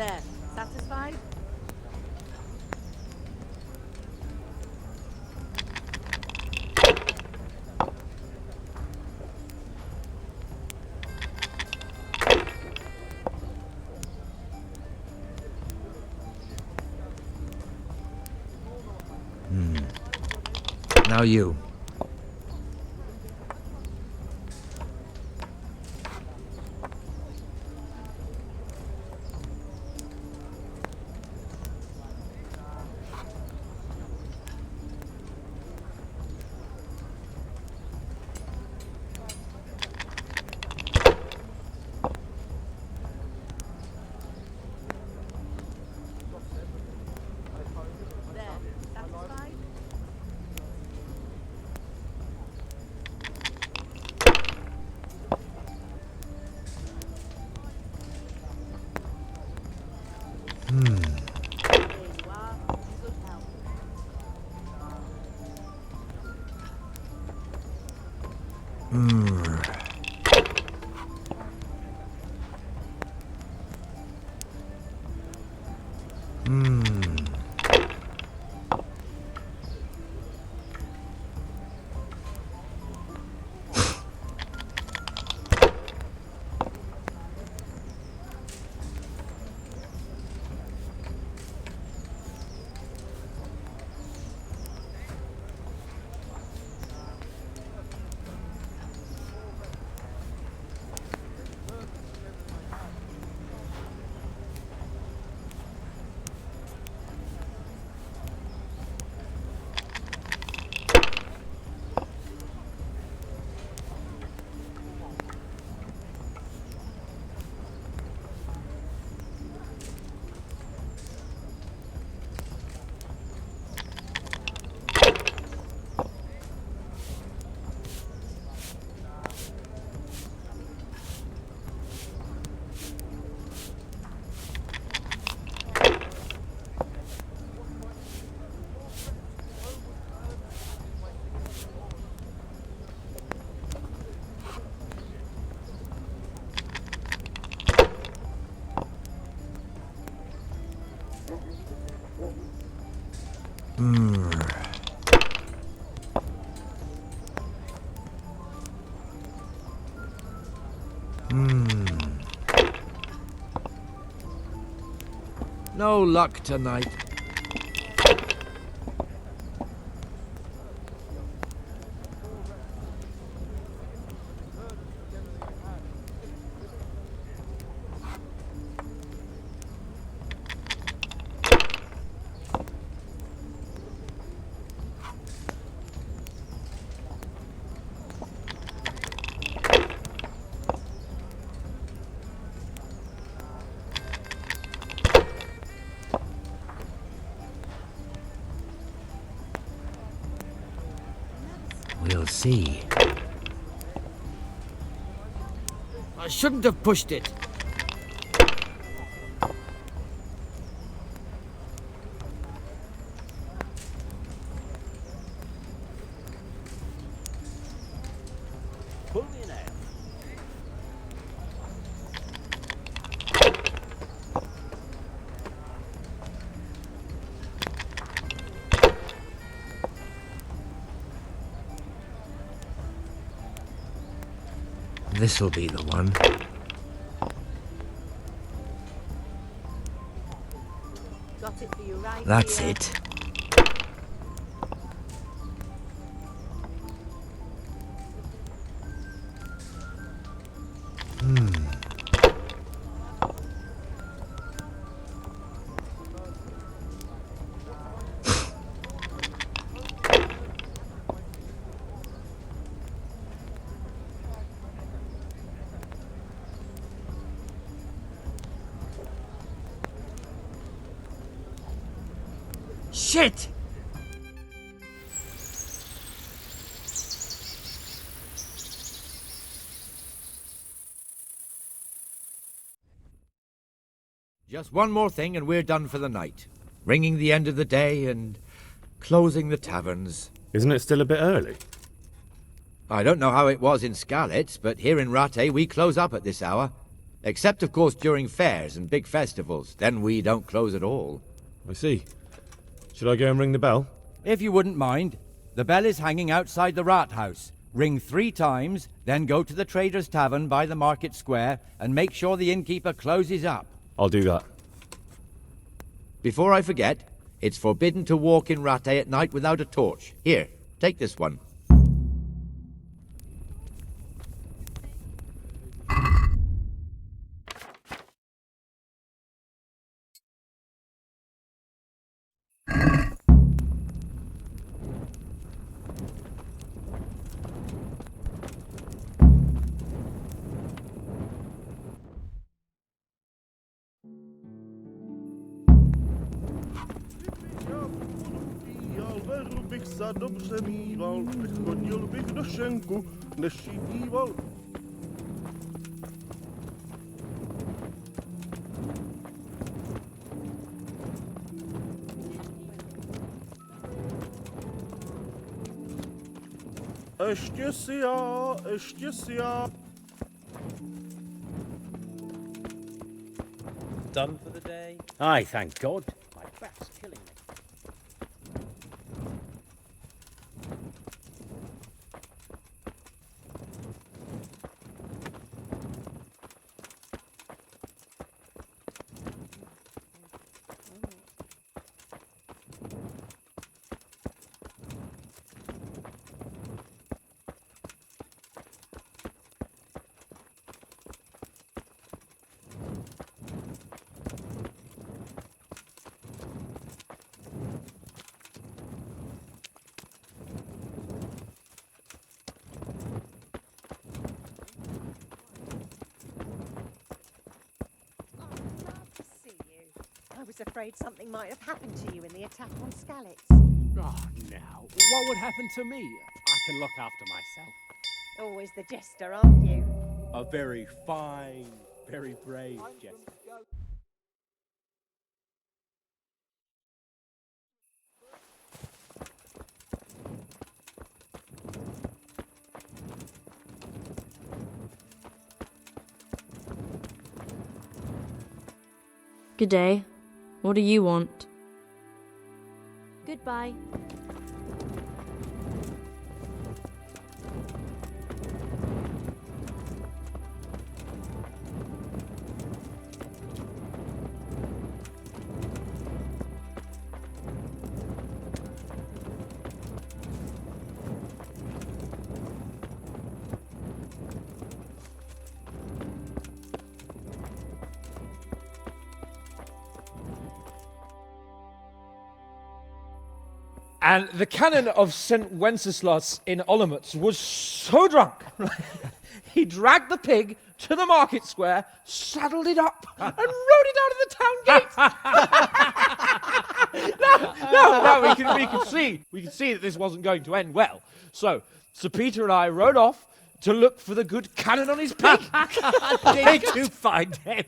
There, satisfied? Now you. There, satisfied? There you are. Good help. No luck tonight. We'll see. I shouldn't have pushed it. Pull me an ale. This'll be the one. Got it for you right That's here. it. Shit! Just one more thing and we're done for the night. Ringing the end of the day and closing the taverns. Isn't it still a bit early? I don't know how it was in Skalitz, but here in Rattay we close up at this hour. Except, of course, during fairs and big festivals. Then we don't close at all. I see. Should I go and ring the bell? If you wouldn't mind. The bell is hanging outside the rat house. Ring 3 times, then go to the Trader's Tavern by the market square and make sure the innkeeper closes up. I'll do that. Before I forget, it's forbidden to walk in Rattay at night without a torch. Here, take this one. Done for the day? Aye, thank God. My back's killing me. I was afraid something might have happened to you in the attack on Skalitz. Oh, now, what would happen to me? I can look after myself. Always the jester, aren't you? A very fine, very brave jester. Good day. What do you want? Goodbye. And the canon of St. Wenceslas in Olomouc was so drunk, he dragged the pig to the market square, saddled it up, and rode it out of the town gate. No, we can see that this wasn't going to end well. So Sir Peter and I rode off to look for the good canon on his pig. Did you find him?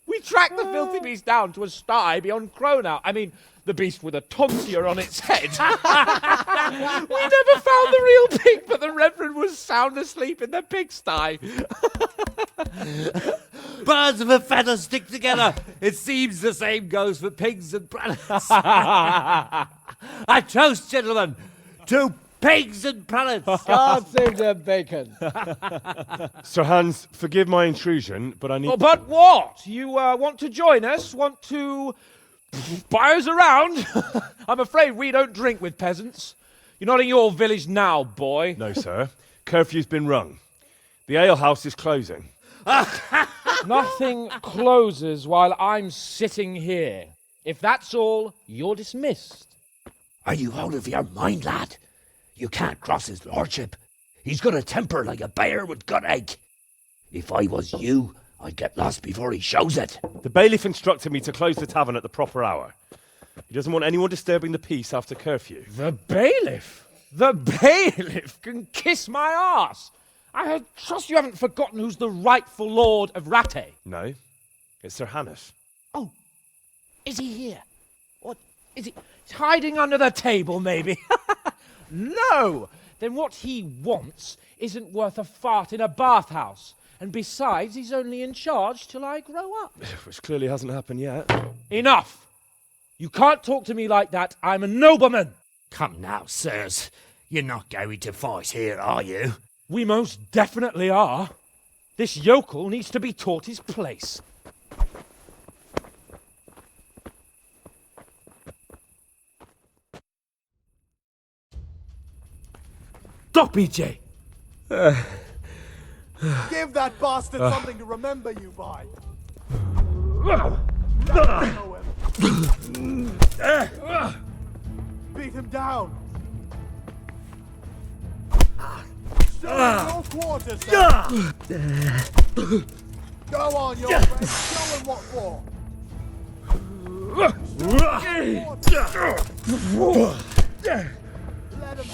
We tracked the filthy beast down to a sty beyond Cronau. I mean, the beast with a tonsure on its head. We never found the real pig, but the Reverend was sound asleep in the pigsty. Birds of a feather stick together. It seems the same goes for pigs and prelates. I toast, gentlemen, to pigs and prelates. God save the bacon. Sir Hans, forgive my intrusion, but I need... Oh, but what? You want to join us? Want to buy us around? I'm afraid we don't drink with peasants. You're not in your village now, boy. No, sir. Curfew's been rung. The alehouse is closing. Nothing closes while I'm sitting here. If that's all, you're dismissed. Are you out of your mind, lad? You can't cross his lordship. He's got a temper like a bear with gut ache. If I was you, I'd get lost before he shows it. The bailiff instructed me to close the tavern at the proper hour. He doesn't want anyone disturbing the peace after curfew. The bailiff? The bailiff can kiss my arse. I trust you haven't forgotten who's the rightful lord of Rattay. No, it's Sir Hannes. Oh, is he here? What, is he hiding under the table, maybe? No! Then what he wants isn't worth a fart in a bathhouse. And besides, he's only in charge till I grow up. Which clearly hasn't happened yet. Enough! You can't talk to me like that. I'm a nobleman. Come now, sirs. You're not going to fight here, are you? We most definitely are. This yokel needs to be taught his place. Stop, EJ! Give that bastard something to remember you by. Beat him down. Show your quarters. Go on, your friend. Show him what for.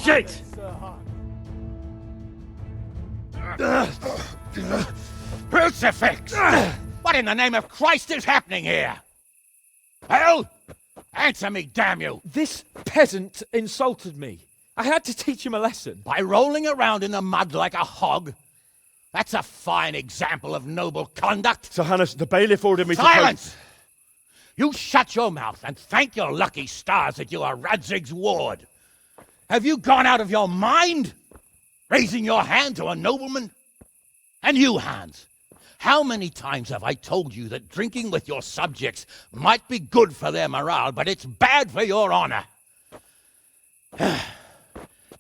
Shit! Crucifix! What in the name of Christ is happening here? Hell? Answer me, damn you! This peasant insulted me. I had to teach him a lesson. By rolling around in the mud like a hog? That's a fine example of noble conduct. Sir Hannes, the bailiff ordered me Silence! You shut your mouth and thank your lucky stars that you are Radzig's ward. Have you gone out of your mind? Raising your hand to a nobleman? And you, Hans, how many times have I told you that drinking with your subjects might be good for their morale, but it's bad for your honor?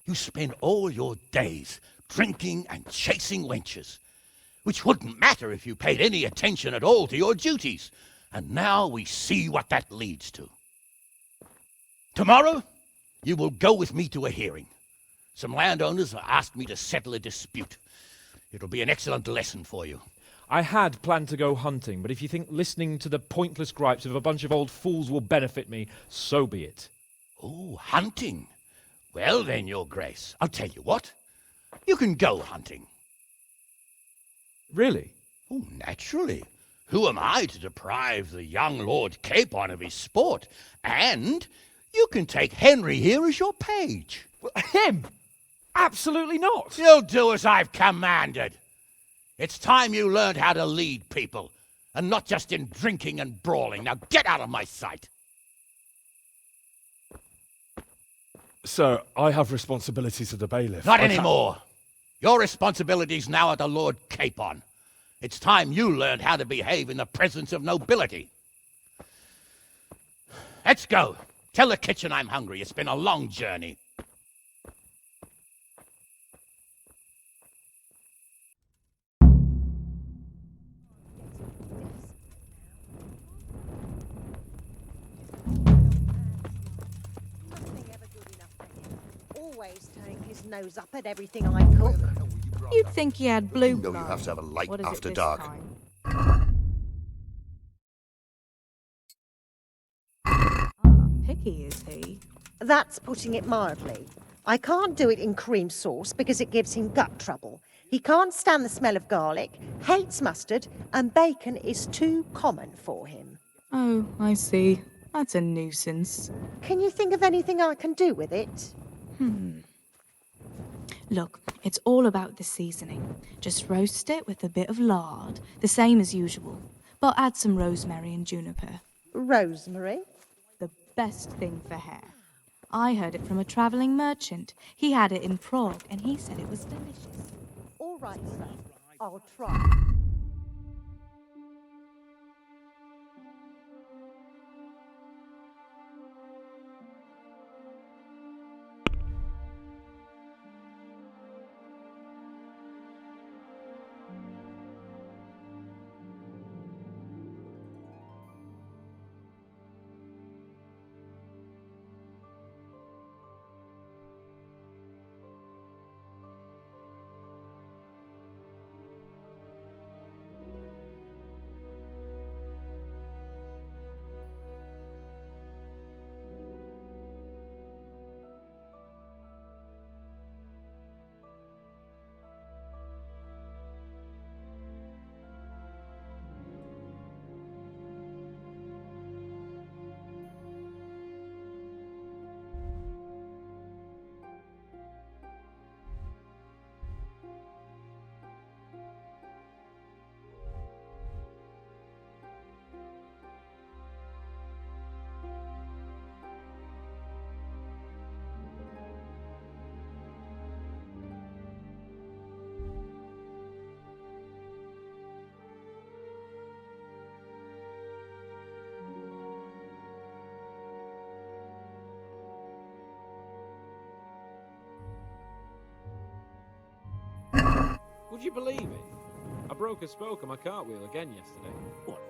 You spend all your days drinking and chasing wenches, which wouldn't matter if you paid any attention at all to your duties. And now we see what that leads to. Tomorrow, you will go with me to a hearing. Some landowners have asked me to settle a dispute. It'll be an excellent lesson for you. I had planned to go hunting, but if you think listening to the pointless gripes of a bunch of old fools will benefit me, so be it. Oh, hunting? Well then, your grace, I'll tell you what. You can go hunting. Really? Oh, naturally. Who am I to deprive the young Lord Capon of his sport? And you can take Henry here as your page. Him? Absolutely not. You'll do as I've commanded. It's time you learned how to lead people, and not just in drinking and brawling. Now get out of my sight. Sir, I have responsibilities of the bailiff. Not anymore. Your responsibilities now are the Lord Capon. It's time you learned how to behave in the presence of nobility. Let's go. Tell the kitchen I'm hungry. It's been a long journey. Always take his nose up at everything I cook. You'd think he had blue No, you blood. have to have a light What is it after this dark. time? Ah, picky is he? That's putting it mildly. I can't do it in cream sauce because it gives him gut trouble. He can't stand the smell of garlic, hates mustard, and bacon is too common for him. Oh, I see. That's a nuisance. Can you think of anything I can do with it? Look, it's all about the seasoning. Just roast it with a bit of lard, the same as usual, but add some rosemary and juniper. Rosemary? The best thing for hair. I heard it from a travelling merchant. He had it in Prague, and he said it was delicious. All right, sir. I'll try. Would you believe it? I broke a spoke on my cartwheel again yesterday. What